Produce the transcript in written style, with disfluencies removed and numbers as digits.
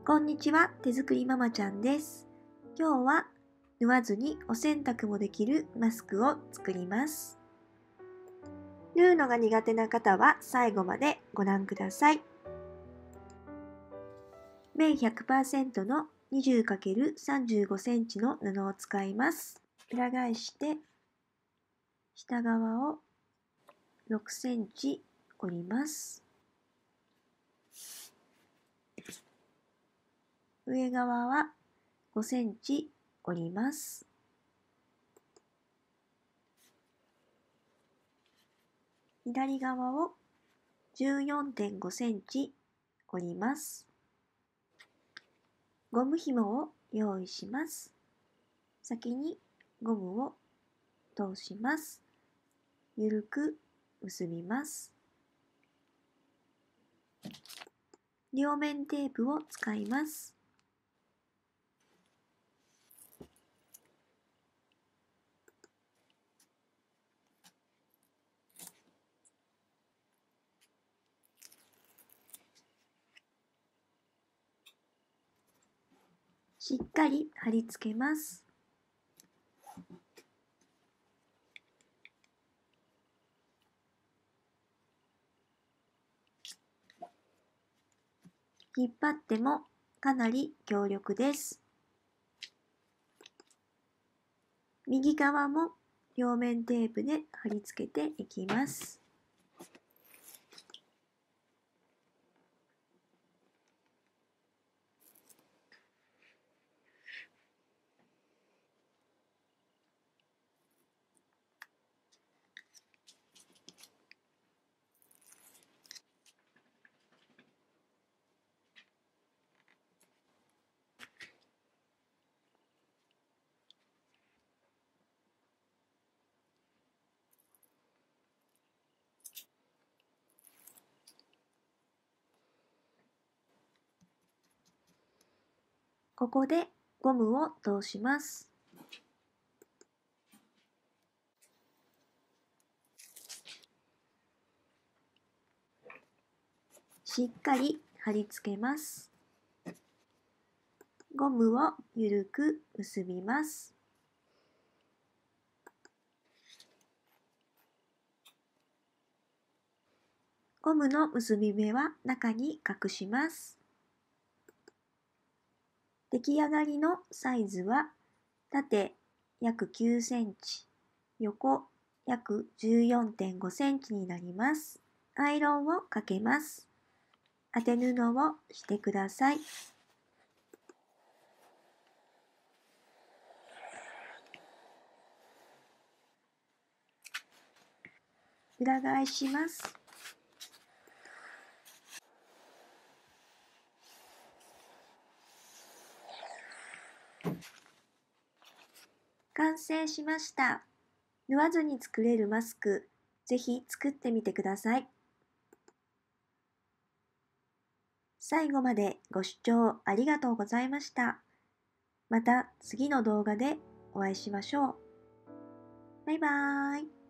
こんにちは、手作りママちゃんです。今日は縫わずにお洗濯もできるマスクを作ります。縫うのが苦手な方は最後までご覧ください。綿 100% の 20×35 センチの布を使います。裏返して下側を6センチ折ります。上側は5センチ折ります。左側を 14.5 センチ折ります。ゴム紐を用意します。先にゴムを通します。ゆるく結びます。両面テープを使います。しっかり貼り付けます。引っ張ってもかなり強力です。右側も両面テープで貼り付けていきます。ここでゴムを通します。しっかり貼り付けます。ゴムをゆるく結びます。ゴムの結び目は中に隠します。出来上がりのサイズは縦約9センチ、横約 14.5 センチになります。アイロンをかけます。当て布をしてください。裏返します。完成しました。縫わずに作れるマスク、ぜひ作ってみてください。最後までご視聴ありがとうございました。また次の動画でお会いしましょう。バイバーイ。